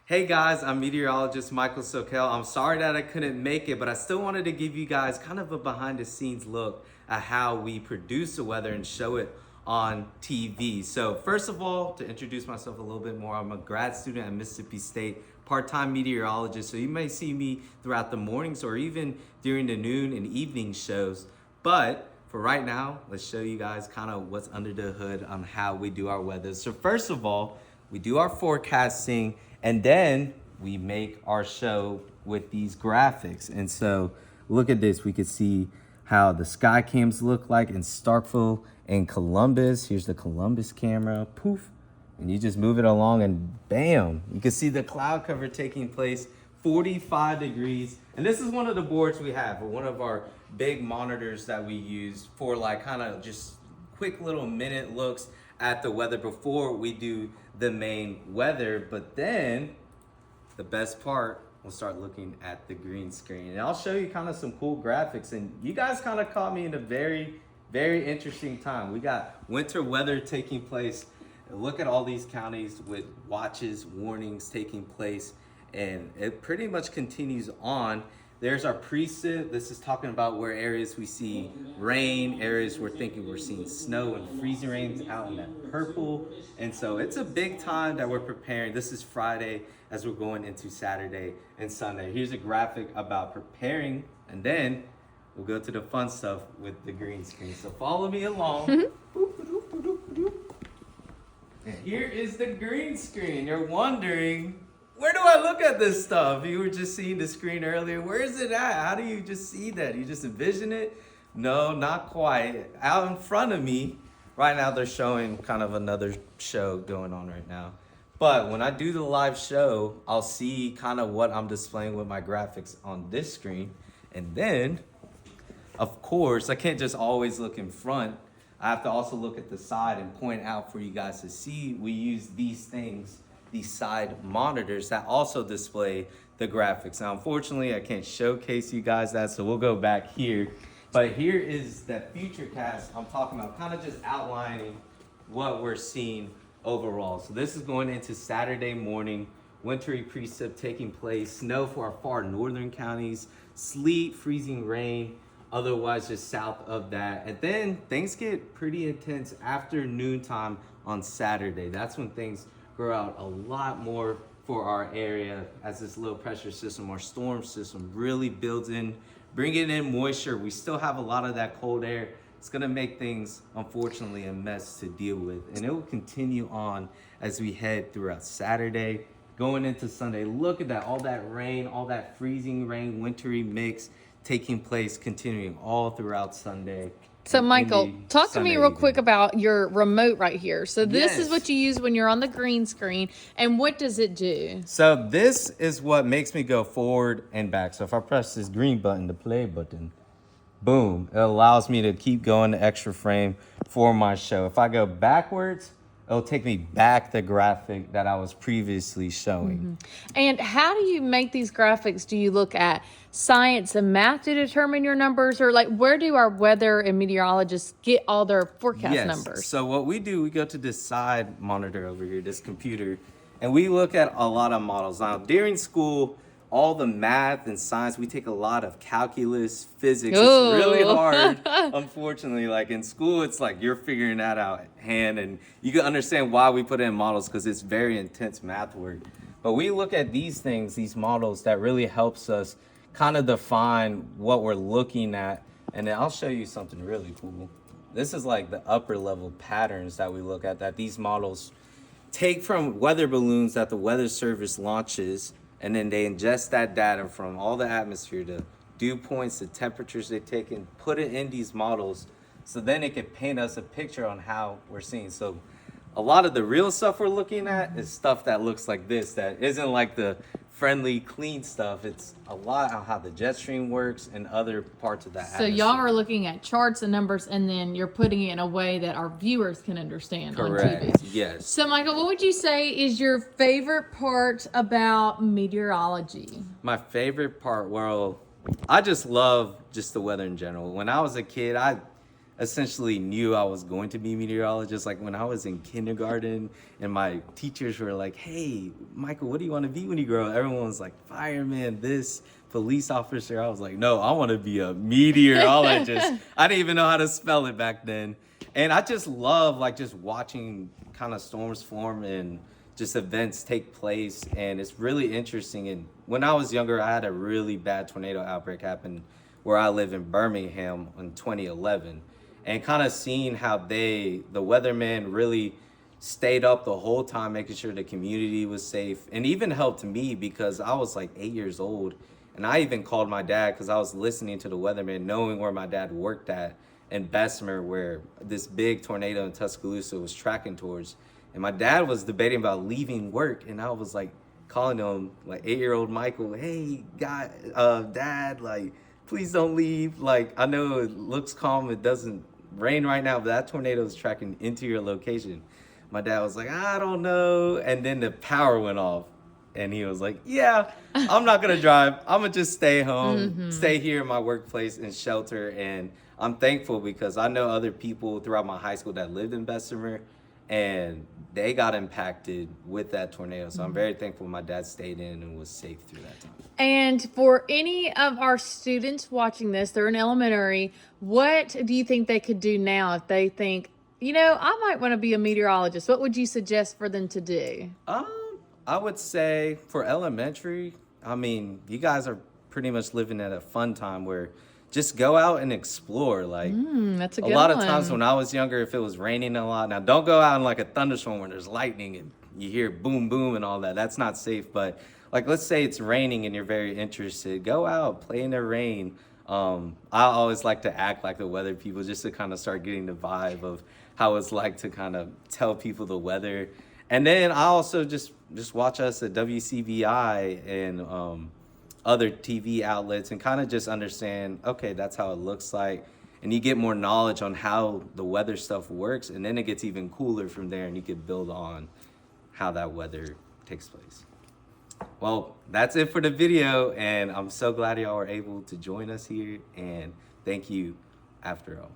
Hey guys, I'm meteorologist Michael Sokell. I'm sorry that I couldn't make it, but I still wanted to give you guys kind of a behind the scenes look at how we produce the weather and show it on TV. So first of all, to introduce myself a little bit more, I'm a grad student at Mississippi State, part-time meteorologist. So you may see me throughout the mornings or even during the noon and evening shows. But for right now, let's show you guys kind of what's under the hood on how we do our weather. So first of all, we do our forecasting, and then we make our show with these graphics. And so look at this. We could see how the sky cams look like in Starkville and Columbus. Here's the Columbus camera. Poof. And you just move it along and bam, you can see the cloud cover taking place 45 degrees. And this is one of the boards we have, or one of our big monitors that we use for like kind of just quick little minute looks at the weather before we do the main weather. But then the best part, we'll start looking at the green screen. And I'll show you kind of some cool graphics. And you guys kind of caught me in a very, very interesting time. We got winter weather taking place. Look at all these counties with watches, warnings taking place. And it pretty much continues on. There's our precip. This is talking about where areas we see rain, areas we're thinking we're seeing snow and freezing rains out in that purple. And so it's a big time that we're preparing. This is Friday as we're going into Saturday and Sunday. Here's a graphic about preparing, and then we'll go to the fun stuff with the green screen. So follow me along. And here is the green screen. You're wondering, where do I look at this stuff? You were just seeing the screen earlier. Where is it at? How do you just see that? You just envision it? No, not quite. Out in front of me, right now they're showing kind of another show going on right now. But when I do the live show, I'll see kind of what I'm displaying with my graphics on this screen. And then, of course, I can't just always look in front. I have to also look at the side and point out for you guys to see. We use these things, these side monitors that also display the graphics. Now, unfortunately, I can't showcase you guys that, so we'll go back here. But here is that future cast I'm talking about, kind of just outlining what we're seeing overall. So this is going into Saturday morning, wintry precip taking place, snow for our far northern counties, sleet, freezing rain, otherwise just south of that. And then things get pretty intense after noontime on Saturday. That's when things grow out a lot more for our area as this low pressure system or storm system really builds in, bringing in moisture. We still have a lot of that cold air. It's gonna make things, unfortunately, a mess to deal with. And it will continue on as we head throughout Saturday, going into Sunday. Look at that, all that rain, all that freezing rain, wintry mix taking place, continuing all throughout Sunday. So, Michael, talk to me Sunday real evening. quick about your remote right here. So this is Yes. what you use when you're on the green screen. And what does it do? So this is what makes me go forward and back. So if I press this green button, the play button, boom, it allows me to keep going the extra frame for my show. If I go backwards, it'll take me back the graphic that I was previously showing. And how do you make these graphics? Do you look at science and math to determine your numbers? Or like where do our weather and meteorologists get all their forecast numbers? So what we do, we go to this side monitor over here, this computer, and we look at a lot of models. Now, during school, all the math and science, we take a lot of calculus, physics. Ooh. It's really hard, unfortunately. Like in school, it's like you're figuring that out at hand, and you can understand why we put it in models because it's very intense math work. But we look at these things, these models, that really helps us kind of define what we're looking at. And then I'll show you something really cool. This is like the upper level patterns that we look at, that these models take from weather balloons that the Weather Service launches, and then they ingest that data from all the atmosphere, the dew points, the temperatures they take, and put it in these models. So then it can paint us a picture on how we're seeing. So a lot of the real stuff we're looking at is stuff that looks like this, that isn't like the friendly, clean stuff. It's a lot on how the jet stream works and other parts of that So y'all are looking at charts and numbers, and then you're putting it in a way that our viewers can understand on Correct. TV. Yes. So, Michael, what would you say is your favorite part about meteorology? My favorite part, well, I just love just the weather in general. When I was a kid, essentially knew I was going to be a meteorologist. Like when I was in kindergarten and my teachers were like, hey, Michael, what do you want to be when you grow up? Everyone was like, fireman, this, police officer. I was like, no, I want to be a meteorologist. I didn't even know how to spell it back then. And I just love like just watching kind of storms form and just events take place. And it's really interesting. And when I was younger, I had a really bad tornado outbreak happen where I live in Birmingham in 2011, and kind of seeing how the weathermen really stayed up the whole time, making sure the community was safe, and even helped me because I was like 8 years old. And I even called my dad because I was listening to the weatherman, knowing where my dad worked at in Bessemer, where this big tornado in Tuscaloosa was tracking towards. And my dad was debating about leaving work, and I was like calling him, like 8-year-old Michael, hey, dad, like, please don't leave. Like, I know it looks calm, it doesn't rain right now, but that tornado is tracking into your location. My dad was like, I don't know. And then the power went off. And he was like, yeah, I'm not going to drive. I'm going to just stay home, stay here in my workplace and shelter. And I'm thankful because I know other people throughout my high school that lived in Bessemer, and they got impacted with that tornado. So I'm very thankful my dad stayed in and was safe through that time. And for any of our students watching this, they're in elementary, what do you think they could do now if they think, I might want to be a meteorologist? What would you suggest for them to do? I would say for elementary, I mean, you guys are pretty much living at a fun time where just go out and explore. Like, That's a good a lot of one. times when I was younger, if it was raining a lot, now don't go out in like a thunderstorm where there's lightning and you hear boom, boom and all that. That's not safe. But like, let's say it's raining and you're very interested, go out, play in the rain. I always like to act like the weather people just to kind of start getting the vibe of how it's like to kind of tell people the weather. And then I also just watch us at WCBI and other TV outlets and kind of just understand, okay, that's how it looks like. And you get more knowledge on how the weather stuff works. And then it gets even cooler from there, and you can build on how that weather takes place. Well, that's it for the video. And I'm so glad y'all were able to join us here. And thank you after all.